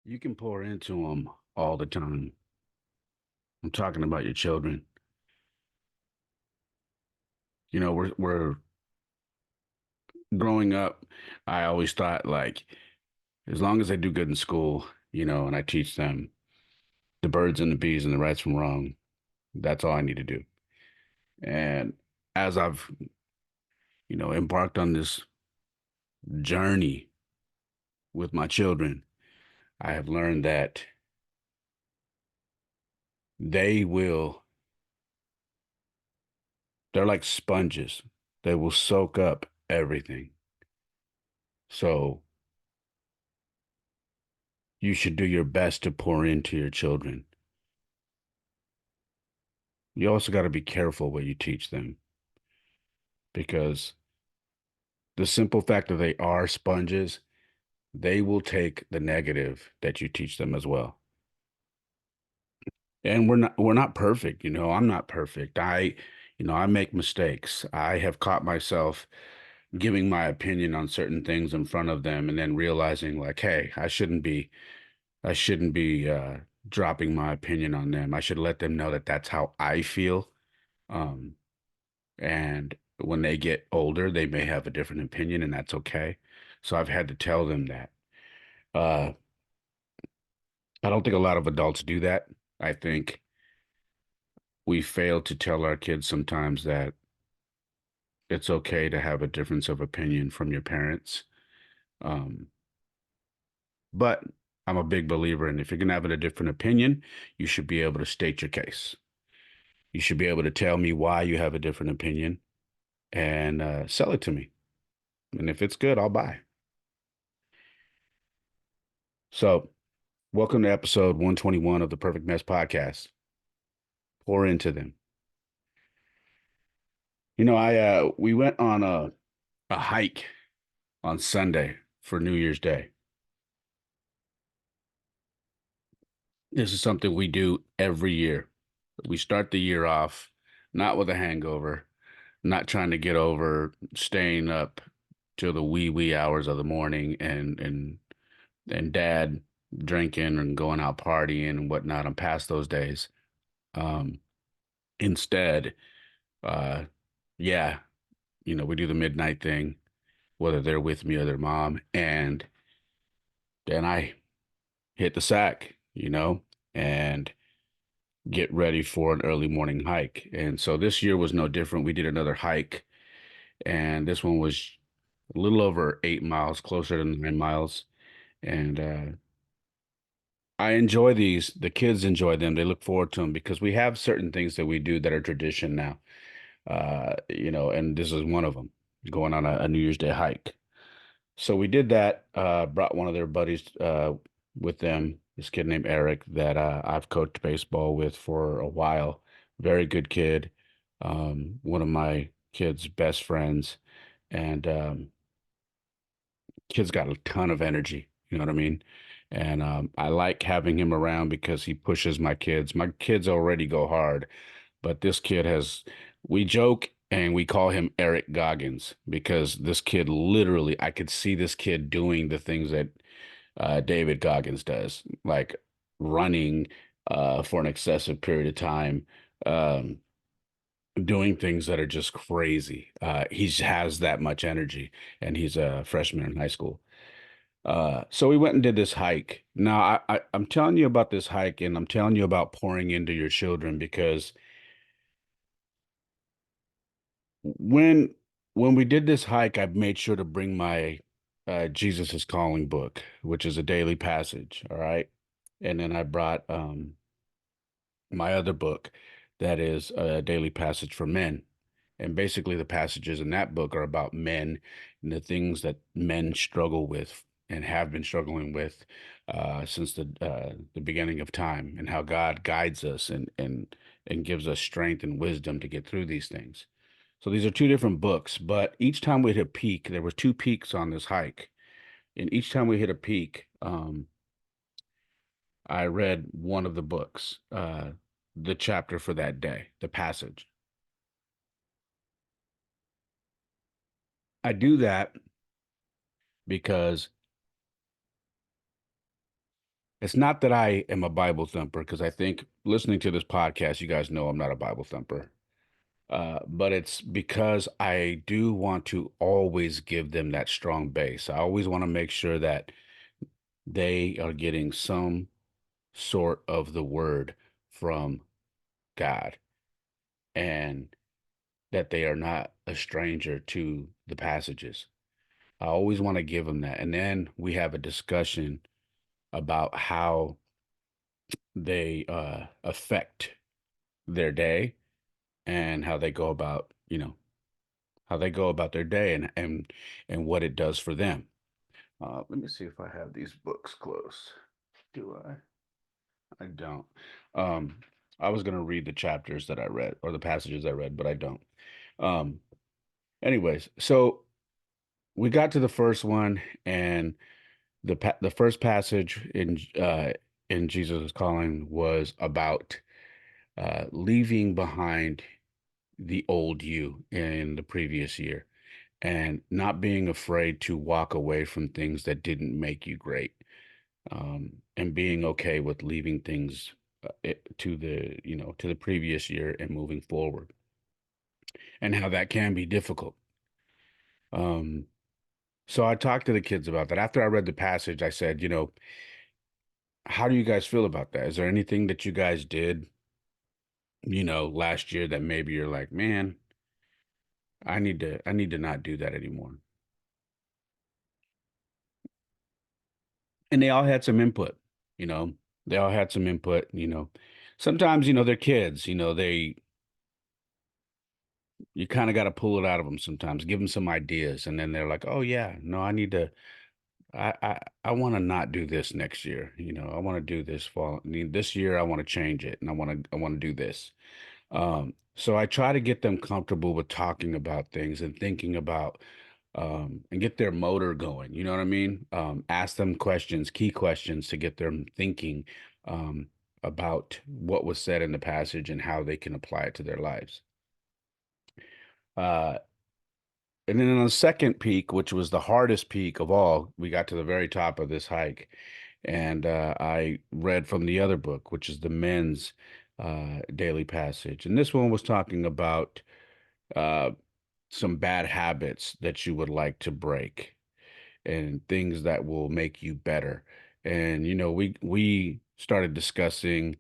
You can pour into them all the time. I'm talking about your children. We're growing up. I always thought like as long as they do good in school, and I teach them the birds and the bees and the rights from wrong, that's all I need to do. And as I've, embarked on this journey with my children, I have learned that they will, they're like sponges. They will soak up everything. So you should do your best to pour into your children. You also got to be careful what you teach them because the simple fact that they are sponges, they will take the negative that you teach them as well. And we're not perfect, I'm not perfect. I make mistakes. I have caught myself giving my opinion on certain things in front of them and then realizing like, hey, I shouldn't be dropping my opinion on them. I should let them know that that's how I feel. Um, And when they get older, they may have a different opinion, and that's okay. So I've had to tell them that. Uh, I don't think a lot of adults do that. I think we fail to tell our kids sometimes that it's okay to have a difference of opinion from your parents. Um, but I'm a big believer in if you're going to have a different opinion, you should be able to state your case. You should be able to tell me why you have a different opinion and sell it to me. And if it's good, I'll buy. So, welcome to episode 121 of the Perfect Mess Podcast. Pour into them. I we went on a hike on Sunday for New Year's Day. This is something we do every year. We start the year off not with a hangover, not trying to get over staying up till the wee hours of the morning and dad drinking and going out partying and whatnot. I'm past those days. Um, Instead, uh, yeah, we do the midnight thing, whether they're with me or their mom, and then I hit the sack, and get ready for an early morning hike. And so this year was no different. We did another hike, and this one was a little over 8 miles, closer to 9 miles. And I enjoy these. The kids enjoy them. They look forward to them because we have certain things that we do that are tradition now. And this is one of them, going on a New Year's Day hike. So we did that, brought one of their buddies with them, this kid named Eric that I've coached baseball with for a while. Very good kid. One of my kid's best friends. And kid's got a ton of energy, you know what I mean? And I like having him around because he pushes my kids. My kids already go hard, but this kid has, we joke and we call him Eric Goggins because this kid literally, I could see this kid doing the things that David Goggins does, like running for an excessive period of time, um, doing things that are just crazy. He has that much energy, and he's a freshman in high school. So we went and did this hike. Now, I'm telling you about this hike, and I'm telling you about pouring into your children because when when we did this hike, I made sure to bring my Jesus is Calling book, which is a daily passage. All right. And then I brought my other book that is a daily passage for men. And basically, the passages in that book are about men and the things that men struggle with and have been struggling with since the beginning of time, and how God guides us and gives us strength and wisdom to get through these things. So these are two different books, but each time we hit a peak, there were two peaks on this hike, and each time we hit a peak, I read one of the books, the chapter for that day, the passage. I do that because It's not that I am a Bible thumper, because I think listening to this podcast, you guys know I'm not a Bible thumper. But it's because I do want to always give them that strong base. I always want to make sure that they are getting some sort of the word from God, and that they are not a stranger to the passages. I always want to give them that. And then we have a discussion about how they affect their day, and how they go about, how they go about their day, and what it does for them. Let me see if I have these books close. Do I? I don't. Um, I was going to read the chapters that I read, or the passages I read, but I don't. Um, Anyways, so we got to the first one, and the first passage in Jesus' calling was about leaving behind the old you in the previous year, and not being afraid to walk away from things that didn't make you great, and being okay with leaving things to the previous year and moving forward, and how that can be difficult. Um, so I talked to the kids about that. After I read the passage, I said, how do you guys feel about that? Is there anything that you guys did, last year that maybe you're like, man, I need to not do that anymore? And they all had some input, you know, they all had some input. Sometimes, they're kids, you kind of got to pull it out of them sometimes, give them some ideas. And then they're like, oh yeah, no, I want to not do this next year. I want to do this fall. This year I want to change it, and I want to do this. So I try to get them comfortable with talking about things and thinking about, and get their motor going. You know what I mean? Ask them questions, key questions, to get them thinking, um, about what was said in the passage and how they can apply it to their lives. Uh, and then on the second peak, which was the hardest peak of all, we got to the very top of this hike, and I read from the other book, which is the men's daily passage. And this one was talking about uh, some bad habits that you would like to break, and things that will make you better. And we started discussing,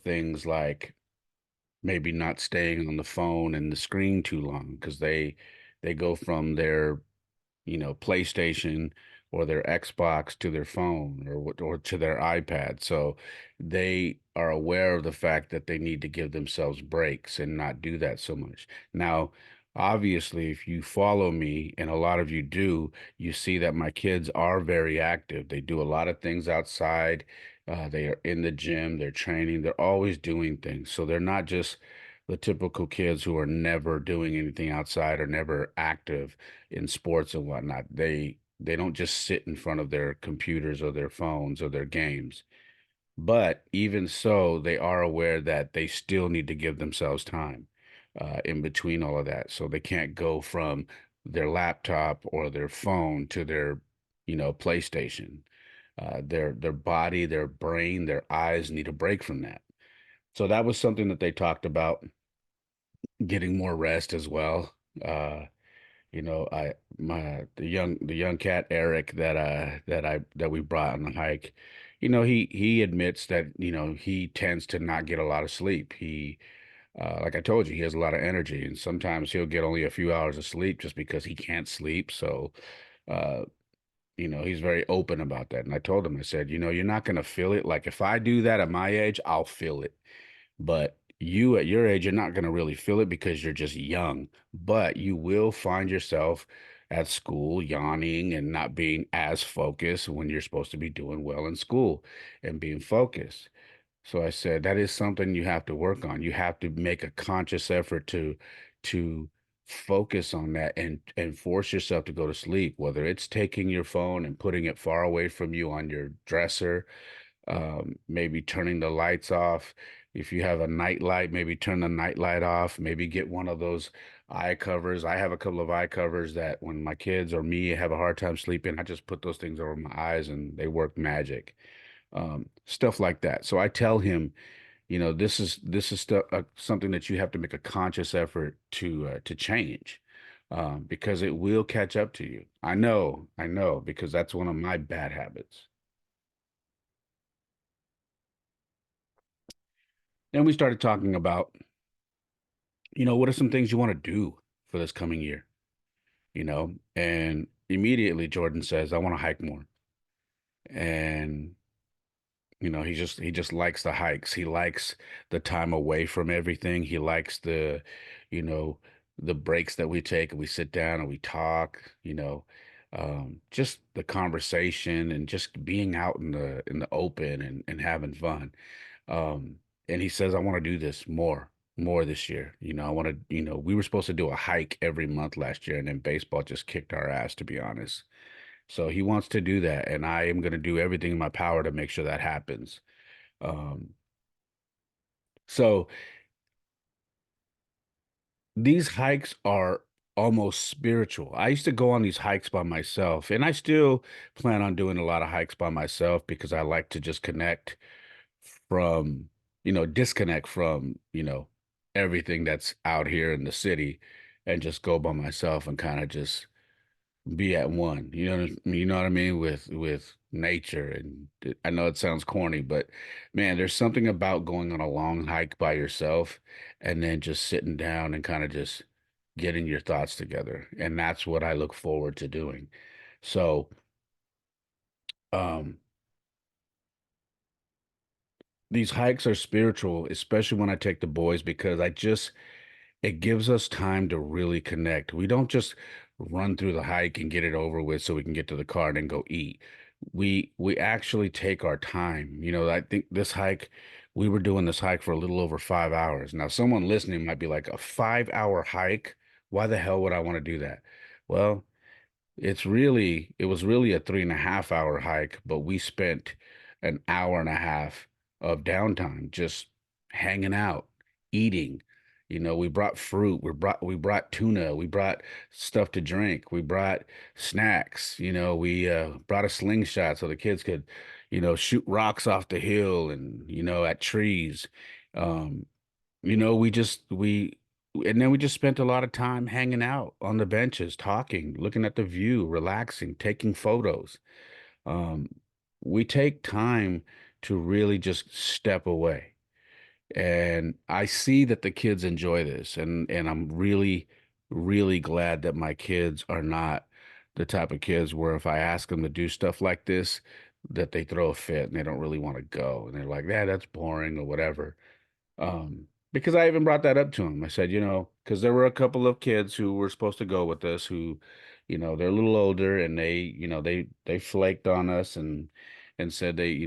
things like maybe not staying on the phone and the screen too long, because they go from their PlayStation or their Xbox to their phone, or to their iPad. So they are aware of the fact that they need to give themselves breaks and not do that so much. Now, obviously, if you follow me, and a lot of you do, you see that my kids are very active. They do a lot of things outside. They are in the gym, they're training, they're always doing things. So they're not just the typical kids who are never doing anything outside or never active in sports and whatnot. They don't just sit in front of their computers or their phones or their games. But even so, they are aware that they still need to give themselves time in between all of that. So they can't go from their laptop or their phone to their, PlayStation. Their body, their brain, their eyes need a break from that. So that was something that they talked about, getting more rest as well. Uh, I my the young cat Eric that we brought on the hike, he admits that, he tends to not get a lot of sleep. He Like I told you, he has a lot of energy, and sometimes he'll get only a few hours of sleep just because he can't sleep. So uh he's very open about that. And I told him, I said, you're not going to feel it. Like, if I do that at my age, I'll feel it. But you at your age, you're not going to really feel it because you're just young. But you will find yourself at school yawning and not being as focused when you're supposed to be doing well in school and being focused. So I said, that is something you have to work on. You have to make a conscious effort to focus on that, and force yourself to go to sleep, whether it's taking your phone and putting it far away from you on your dresser, maybe turning the lights off. If you have a night light, maybe turn the night light off, maybe get one of those eye covers. I have a couple of eye covers that when my kids or me have a hard time sleeping, I just put those things over my eyes and they work magic. stuff like that. So I tell him, this is stuff, something that you have to make a conscious effort to change, because it will catch up to you. I know, because that's one of my bad habits. Then we started talking about, what are some things you want to do for this coming year, and immediately Jordan says, I want to hike more. And he just likes the hikes. He likes the time away from everything. He likes you know, the breaks that we take and we sit down and we talk, just the conversation and just being out in the open and having fun. Um, and he says, I want to do this more this year. I want to, we were supposed to do a hike every month last year, and then baseball just kicked our ass, to be honest. So he wants to do that, and I am going to do everything in my power to make sure that happens. Um, so these hikes are almost spiritual. I used to go on these hikes by myself, and I still plan on doing a lot of hikes by myself because I like to just from, disconnect from, everything that's out here in the city and just go by myself and kind of just be at one. You know what I mean, with nature. And I know it sounds corny, but man, there's something about going on a long hike by yourself and then just sitting down and kind of just getting your thoughts together. And that's what I look forward to doing. So, um, these hikes are spiritual, especially when I take the boys, because it gives us time to really connect. We don't just run through the hike and get it over with so we can get to the car and then go eat. We actually take our time. I think we were doing this hike for a little over 5 hours. Now, someone listening might be like, a 5 hour hike? Why the hell would I want to do that? Well, it was really a 3.5 hour hike, but we spent an hour and a half of downtime just hanging out, eating. We brought fruit, we brought tuna, we brought stuff to drink, we brought snacks, we brought a slingshot so the kids could, shoot rocks off the hill and, at trees. Um, we and then we just spent a lot of time hanging out on the benches, talking, looking at the view, relaxing, taking photos. Um, we take time to really just step away. And I see that the kids enjoy this, and I'm really, really glad that my kids are not the type of kids where if I ask them to do stuff like this, that they throw a fit and they don't really want to go. And they're like, yeah, that's boring or whatever. Because I even brought that up to him. I said, because there were a couple of kids who were supposed to go with us who, they're a little older, and they flaked on us and said they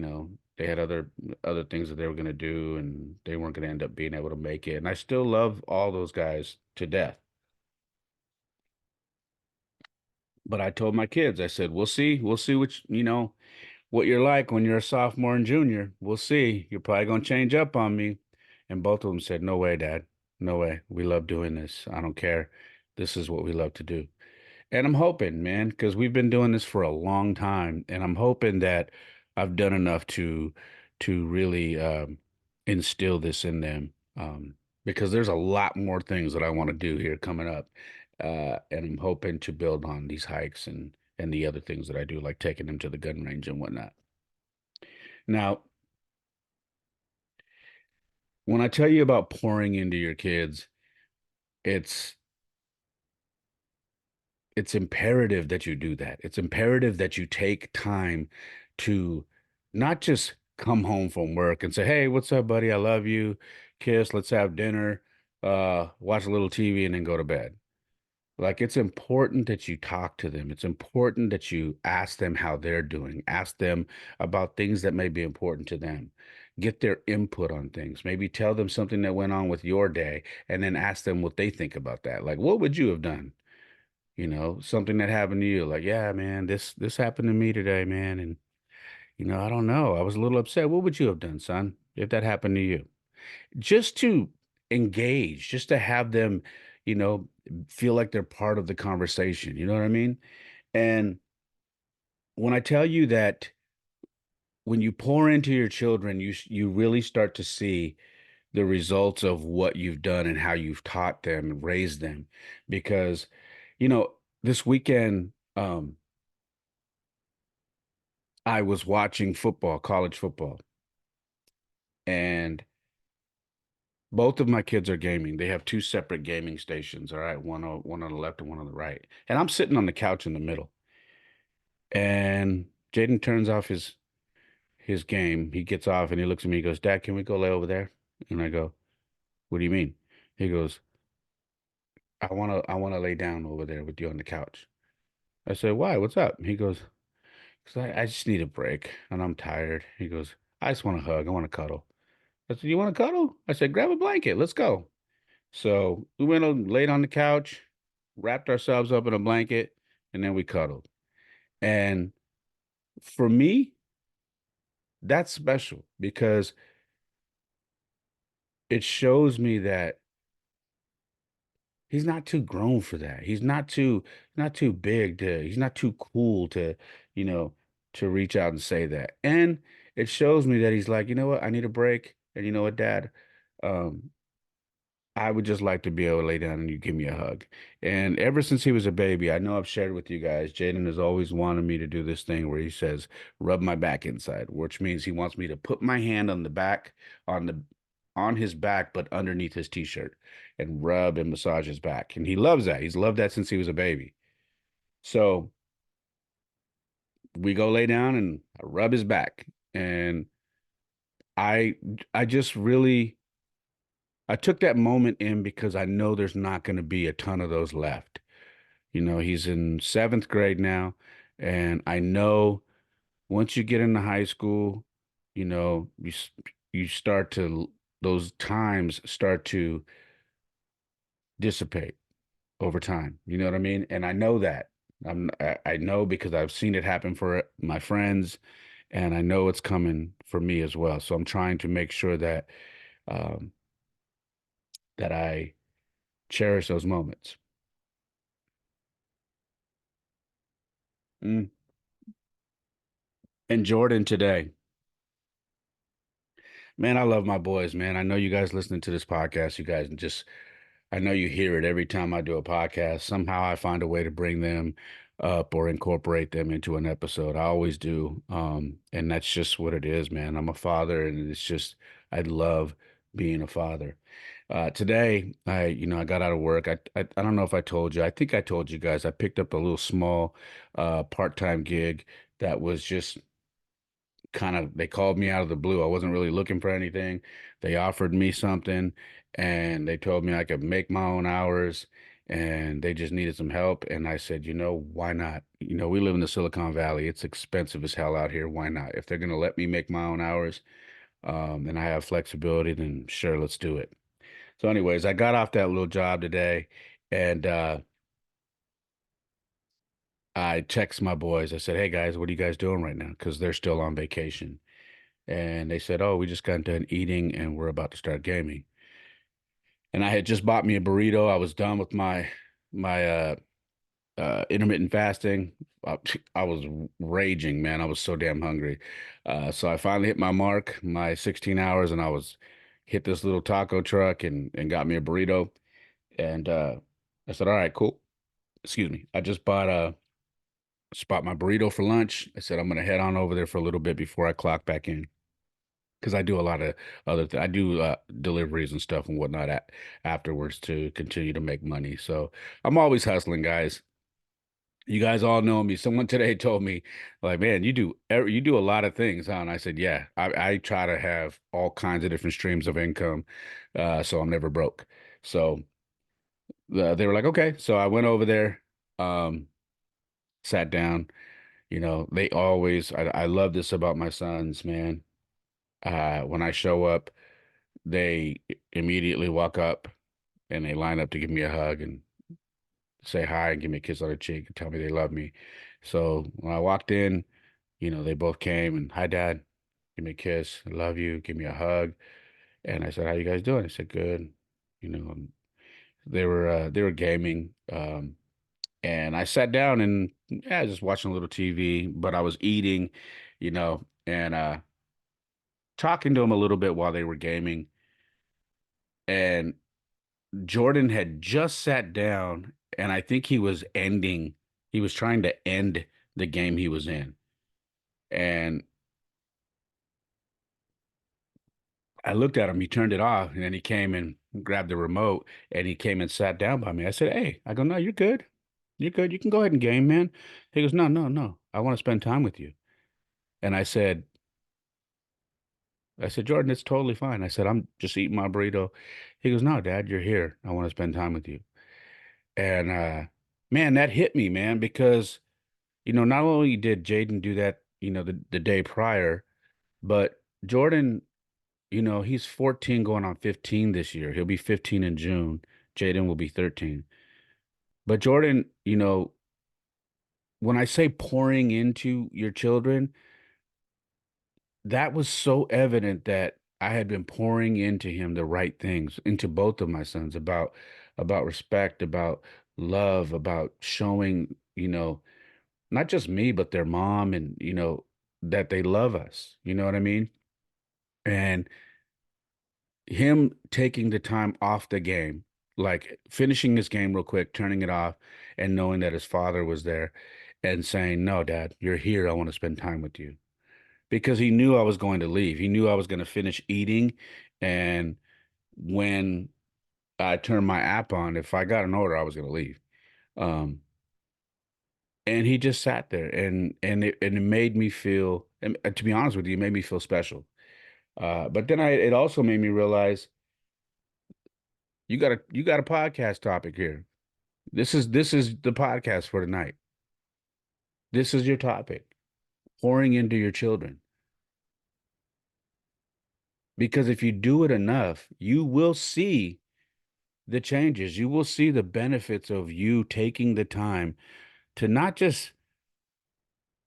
had other things that they were going to do, and they weren't going to end up being able to make it. And I still love all those guys to death. But I told my kids, I said, we'll see what you're like when you're a sophomore and junior. We'll see. You're probably going to change up on me. And both of them said, no way, Dad. No way. We love doing this. I don't care. This is what we love to do. And I'm hoping, man, because we've been doing this for a long time, and I'm hoping that I've done enough to really instill this in them. Because there's a lot more things that I want to do here coming up, and I'm hoping to build on these hikes and the other things that I do, like taking them to the gun range and whatnot. Now, when I tell you about pouring into your kids, it's it's imperative that you do that. It's imperative that you take time to not just come home from work and say, "Hey, what's up, buddy? I love you. Kiss, let's have dinner, watch a little TV and then go to bed." Like, it's important that you talk to them. It's important that you ask them how they're doing. Ask them about things that may be important to them. Get their input on things. Maybe tell them something that went on with your day and then ask them what they think about that. Like, what would you have done? Something that happened to you. Like, yeah, man, this happened to me today, man. And, I don't know. I was a little upset. What would you have done, son, if that happened to you? Just to engage, just to have them, you know, feel like they're part of the conversation. You know what I mean? And when I tell you that when you pour into your children, you really start to see the results of what you've done and how you've taught them and raised them. Because, you know, this weekend, I was watching football, college football, and both of my kids are gaming. They have two separate gaming stations, all right, one on the left and one on the right. And I'm sitting on the couch in the middle. And Jaden turns off his game. He gets off and he looks at me. He goes, "Dad, can we go lay over there?" And I go, "What do you mean?" He goes, I wanna lay down over there with you on the couch." I said, "Why? What's up?" He goes, "'Cause I just need a break and I'm tired." He goes, "I just want to hug. I want to cuddle." I said, "You want to cuddle?" I said, "Grab a blanket. Let's go." So we went and laid on the couch, wrapped ourselves up in a blanket, and then we cuddled. And for me, that's special because it shows me that he's not too grown for that. He's not too big to, he's not too cool to, you know, to reach out and say that. And it shows me that he's like, you know what, I need a break. And you know what, Dad? Um, I would just like to be able to lay down and you give me a hug. And ever since he was a baby, I know I've shared with you guys, Jaden has always wanted me to do this thing where he says, rub my back inside, which means he wants me to put my hand on the back, on the on his back, but underneath his t-shirt and rub and massage his back. And he loves that. He's loved that since he was a baby. So we go lay down and I rub his back. And I I just really I took that moment in because I know there's not going to be a ton of those left. You know, he's in seventh grade now, and I know once you get into high school, you know, you start to those times start to dissipate over time. You know what I mean? And I know that. I know because I've seen it happen for my friends, and I know it's coming for me as well. So I'm trying to make sure that um, that I cherish those moments. Mm. And Jordan today. Man, I love my boys, man. I know you guys listening to this podcast, you guys just, I know you hear it every time I do a podcast. Somehow I find a way to bring them up or incorporate them into an episode. I always do. And that's just what it is, man. I'm a father and it's just, I love being a father. Today, I got out of work. I don't know if I told you. I think I told you guys. I picked up a little small, part-time gig that was just kind of they called me out of the blue. I wasn't really looking for anything. They offered me something and they told me I could make my own hours and they just needed some help. And I said, why not? We live in the Silicon Valley. It's expensive as hell out here. Why not? If they're going to let me make my own hours, and I have flexibility, then sure, let's do it. So, anyways, I got off that little job today and I text my boys. I said, "Hey guys, what are you guys doing right now?" Because they're still on vacation. And they said, "Oh, we just got done eating and we're about to start gaming." And I had just bought me a burrito. I was done with my intermittent fasting. I, I was raging, man. I was so damn hungry. So I finally hit my mark, my 16 hours, and I was hit this little taco truck and got me a burrito. And I said, "All right, cool." Excuse me. I just bought my burrito for lunch. I said I'm gonna head on over there for a little bit before I clock back in. Because I do a lot of I do deliveries and stuff and whatnot afterwards to continue to make money. So I'm always hustling, guys. You guys all know me. Someone today told me, like, man, you do a lot of things, huh? And I said, yeah, I try to have all kinds of different streams of income, so I'm never broke. So they were like, okay. So I went over there, um, sat down. They always I love this about my sons, man. When I show up. They immediately walk up and they line up to give me a hug and say hi and give me a kiss on the cheek and tell me they love me. So when I walked in, they both came and hi, Dad, give me a kiss, I love you, give me a hug. And I said, how you guys doing? I said, good. And they were gaming. And I sat down and yeah, just watching a little TV, but I was eating, and talking to him a little bit while they were gaming. And Jordan had just sat down, and I think he was trying to end the game he was in. And I looked at him, he turned it off, and then he came and grabbed the remote and he came and sat down by me. I said, "Hey," I go, "No, you're good. You're good. You can go ahead and game, man." He goes, "No, no, no. I want to spend time with you." And I said, "Jordan, it's totally fine." I said, "I'm just eating my burrito." He goes, "No, Dad, you're here. I want to spend time with you." And man, that hit me, man, because not only did Jaden do that, the day prior, but Jordan, he's 14 going on 15 this year. He'll be 15 in June. Jaden will be 13. But Jordan, when I say pouring into your children, that was so evident that I had been pouring into him the right things, into both of my sons about respect, about love, about showing, not just me, but their mom and, that they love us. You know what I mean? And him taking the time off the game, like finishing his game real quick, turning it off, and knowing that his father was there and saying, "No, Dad, you're here. I want to spend time with you." Because he knew I was going to leave. He knew I was going to finish eating. And when I turned my app on, if I got an order, I was going to leave. Um, and he just sat there and it made me feel, and to be honest with you, it made me feel special. But then it also made me realize you got a podcast topic here. This is the podcast for tonight. This is your topic, pouring into your children. Because if you do it enough, you will see the changes. You will see the benefits of you taking the time to not just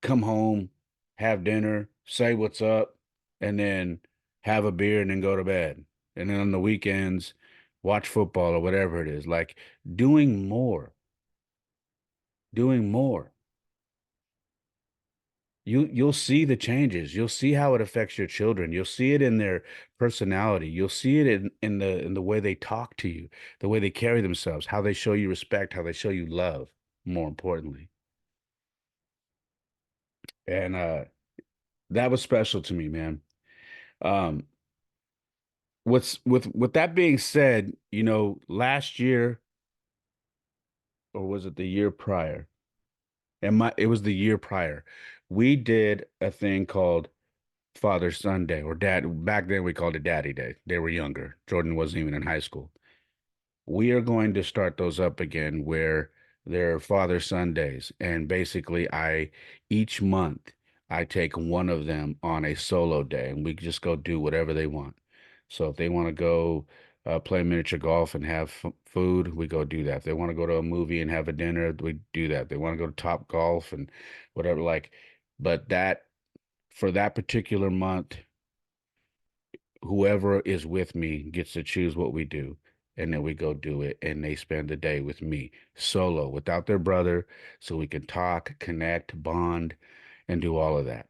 come home, have dinner, say what's up, and then have a beer and then go to bed. And then on the weekends, watch football or whatever it is. Like doing more, doing more. You'll see the changes. You'll see how it affects your children. You'll see it in their personality. You'll see it in the way they talk to you, the way they carry themselves, how they show you respect, how they show you love, more importantly. And that was special to me, man. Um, with that being said, last year, or was it the year prior? And it was the year prior. We did a thing called Father Sunday or Dad. Back then we called it Daddy Day. They were younger. Jordan wasn't even in high school. We are going to start those up again where they're Father Sundays. And basically each month I take one of them on a solo day and we just go do whatever they want. So if they want to go play miniature golf and have food, we go do that. If they want to go to a movie and have a dinner, we do that. If they want to go to Top Golf and whatever, but for that particular month, whoever is with me gets to choose what we do. And then we go do it. And they spend the day with me solo without their brother. So we can talk, connect, bond, and do all of that.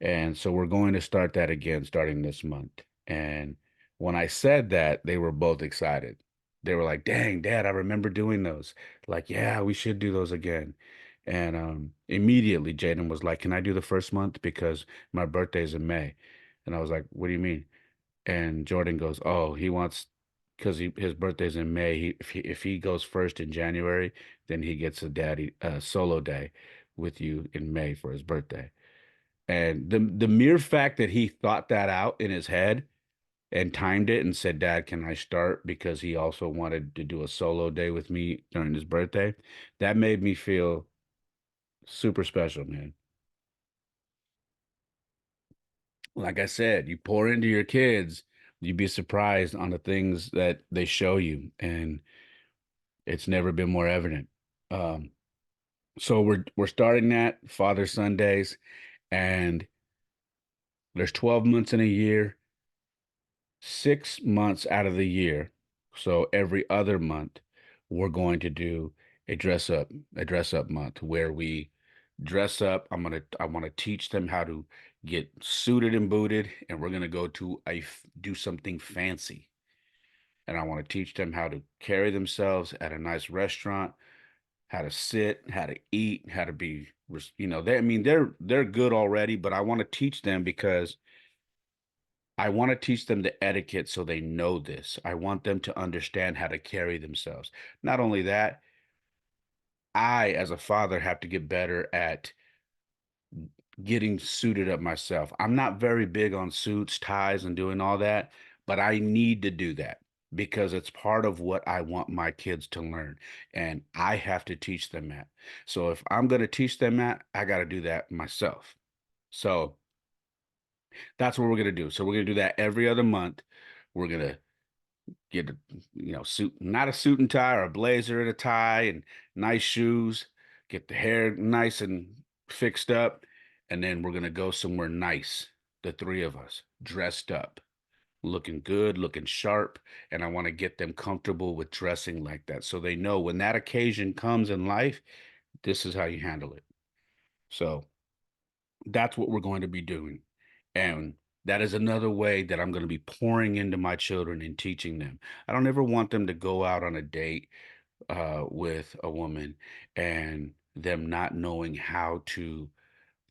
And so we're going to start that again starting this month. And when I said that, they were both excited. They were like, "Dang, Dad, I remember doing those." Like, "Yeah, we should do those again." And immediately Jaden was like, "Can I do the first month? Because my birthday's in May." And I was like, "What do you mean?" And Jordan goes, "Oh, he wants because his birthday's in May. If he goes first in January, then he gets a daddy solo day with you in May for his birthday." And the mere fact that he thought that out in his head and timed it and said, "Dad, can I start?" Because he also wanted to do a solo day with me during his birthday, that made me feel super special, man. Like I said, you pour into your kids, you'd be surprised on the things that they show you, and it's never been more evident. Um, so we're starting that Father Sundays, and there's 12 months in a year, 6 months out of the year. So every other month, we're going to do a dress up month where we dress up. I want to teach them how to get suited and booted, and we're gonna go to do something fancy. And I want to teach them how to carry themselves at a nice restaurant, how to sit, how to eat, how to be, they, I mean, they're good already, but I want to teach them because I want to teach them the etiquette so they know this. I want them to understand how to carry themselves. Not only that, I, as a father, have to get better at getting suited up myself. I'm not very big on suits, ties, and doing all that, but I need to do that because it's part of what I want my kids to learn. And I have to teach them that. So if I'm going to teach them that, I got to do that myself. So that's what we're going to do. So we're going to do that every other month. We're going to get a suit, not a suit and tie or a blazer and a tie and nice shoes, get the hair nice and fixed up, and then we're gonna go somewhere nice, the three of us dressed up, looking good, looking sharp, and I want to get them comfortable with dressing like that so they know when that occasion comes in life, this is how you handle it. So that's what we're going to be doing. And that is another way that I'm going to be pouring into my children and teaching them. I don't ever want them to go out on a date with a woman and them not knowing how to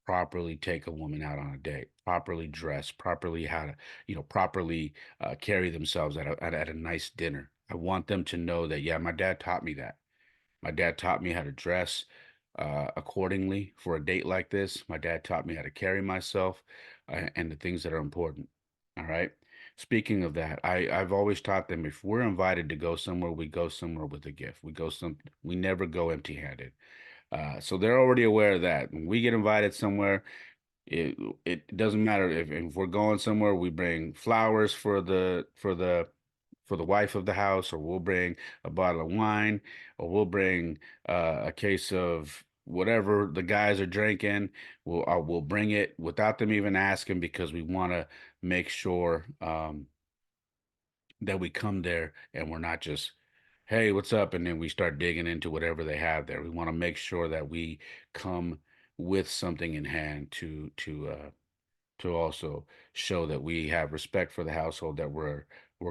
properly take a woman out on a date, properly dress, properly how to, properly carry themselves at a nice dinner. I want them to know that, yeah, my dad taught me that. My dad taught me how to dress accordingly for a date like this. My dad taught me how to carry myself and the things that are important. All right. Speaking of that, I've always taught them if we're invited to go somewhere, we go somewhere with a gift. We never go empty-handed. So they're already aware of that. When we get invited somewhere, it it doesn't matter if we're going somewhere, we bring flowers for the wife of the house, or we'll bring a bottle of wine, or we'll bring a case of whatever the guys are drinking. We'll bring it without them even asking because we want to make sure that we come there and we're not just, hey, what's up? And then we start digging into whatever they have there. We want to make sure that we come with something in hand to also show that we have respect for the household that we're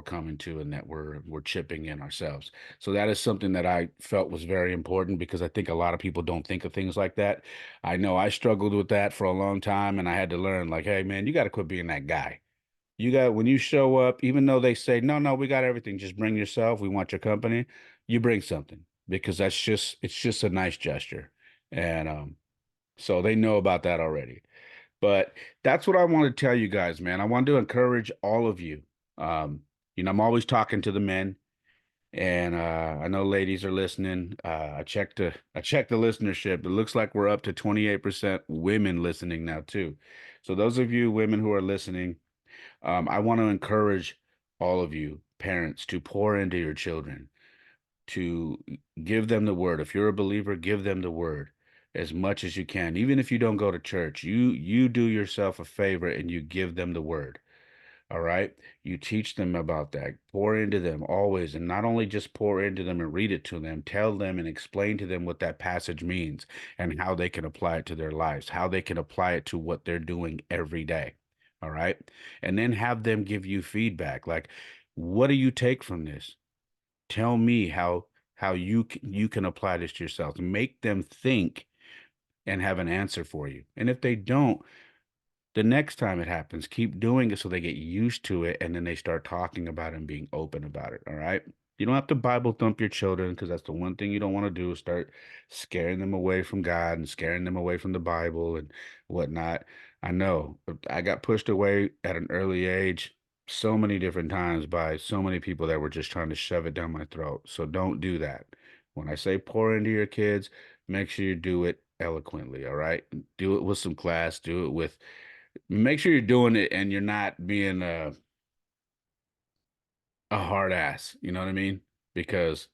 coming to and that we're chipping in ourselves. So that is something that I felt was very important because I think a lot of people don't think of things like that. I know I struggled with that for a long time and I had to learn like, hey man, you got to quit being that guy. You got when you show up, even though they say, no, no, we got everything, just bring yourself. We want your company. You bring something because it's just a nice gesture. And so they know about that already. But that's what I want to tell you guys, man. I want to encourage all of you. Um, I'm always talking to the men, and I know ladies are listening. I checked the listenership. It looks like we're up to 28% women listening now too. So those of you women who are listening, I want to encourage all of you parents to pour into your children, to give them the word. If you're a believer, give them the word as much as you can. Even if you don't go to church, you do yourself a favor and you give them the word. All right. You teach them about that. Pour into them always. And not only just pour into them and read it to them, tell them and explain to them what that passage means and how they can apply it to their lives, how they can apply it to what they're doing every day. All right. And then have them give you feedback. Like, what do you take from this? Tell me how you can apply this to yourself. Make them think and have an answer for you. And if they don't, the next time it happens, keep doing it so they get used to it and then they start talking about it and being open about it. All right. You don't have to Bible thump your children because that's the one thing you don't want to do is start scaring them away from God and scaring them away from the Bible and whatnot. I know I got pushed away at an early age so many different times by so many people that were just trying to shove it down my throat. So don't do that. When I say pour into your kids, make sure you do it eloquently. All right. Do it with some class, do it with make sure you're doing it and you're not being a hard ass. You know what I mean? Because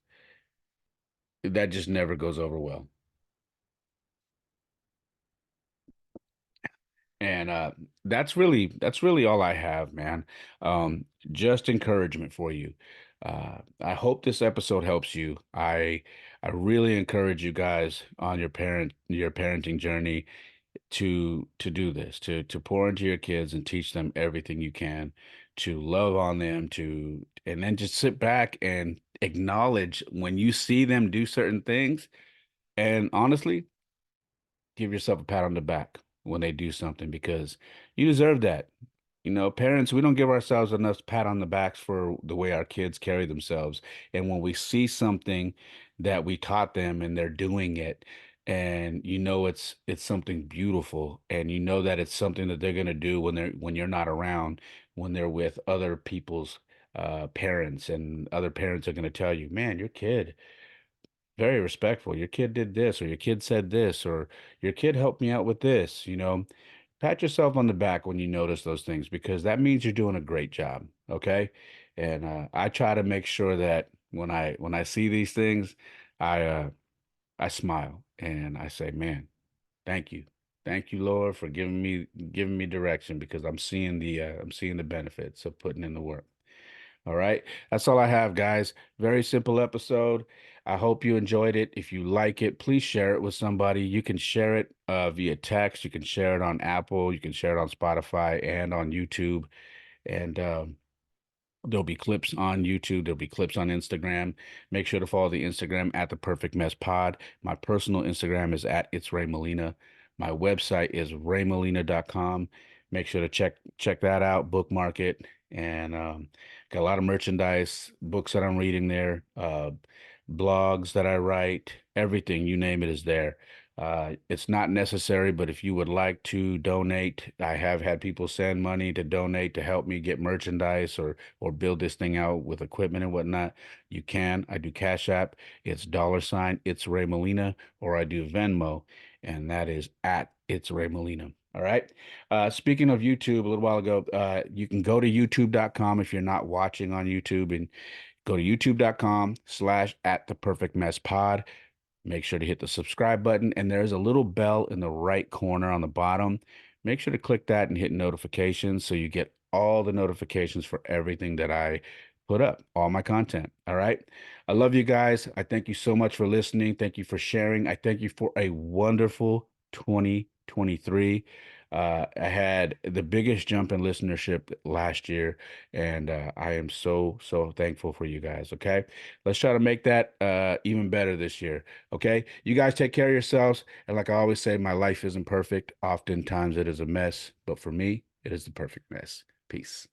that just never goes over well. And that's really all I have, man. Just encouragement for you. I hope this episode helps you. I really encourage you guys on your parenting journey to do this, to pour into your kids and teach them everything you can, to love on them, to and then just sit back and acknowledge when you see them do certain things. And honestly, give yourself a pat on the back when they do something because you deserve that. You know, parents, we don't give ourselves enough pat on the backs for the way our kids carry themselves. And when we see something that we taught them and they're doing it, and you know it's something beautiful, and you know that it's something that they're gonna do when you're not around, when they're with other people's parents, and other parents are gonna tell you, man, your kid very respectful. Your kid did this, or your kid said this, or your kid helped me out with this. Pat yourself on the back when you notice those things because that means you're doing a great job. Okay. And I try to make sure that when I see these things, I I smile and I say, man, thank you. Thank you, Lord, for giving me direction because I'm seeing the benefits of putting in the work. All right. That's all I have, guys. Very simple episode. I hope you enjoyed it. If you like it, please share it with somebody. You can share it via text. You can share it on Apple. You can share it on Spotify and on YouTube. And there'll be clips on YouTube. There'll be clips on Instagram. Make sure to follow the Instagram at the Perfect Mess Pod. My personal Instagram is at It's Ray Molina. My website is raymolina.com. Make sure to check that out, bookmark it, and got a lot of merchandise, books that I'm reading there, blogs that I write, everything you name it is there. It's not necessary, but if you would like to donate, I have had people send money to donate to help me get merchandise or build this thing out with equipment and whatnot. You can. I do Cash App. It's dollar sign. It's Ray Molina, or I do Venmo, and that is at It's Ray Molina. All right. Speaking of YouTube, a little while ago, you can go to youtube.com if you're not watching on YouTube and go to youtube.com/, at the perfect mess pod. Make sure to hit the subscribe button, and there's a little bell in the right corner on the bottom. Make sure to click that and hit notifications so you get all the notifications for everything that I put up, all my content. All right. I love you guys. I thank you so much for listening. Thank you for sharing. I thank you for a wonderful 2023. I had the biggest jump in listenership last year, and I am so, so thankful for you guys. Okay. Let's try to make that even better this year. Okay. You guys take care of yourselves. And like I always say, my life isn't perfect. Oftentimes it is a mess, but for me, it is the perfect mess. Peace.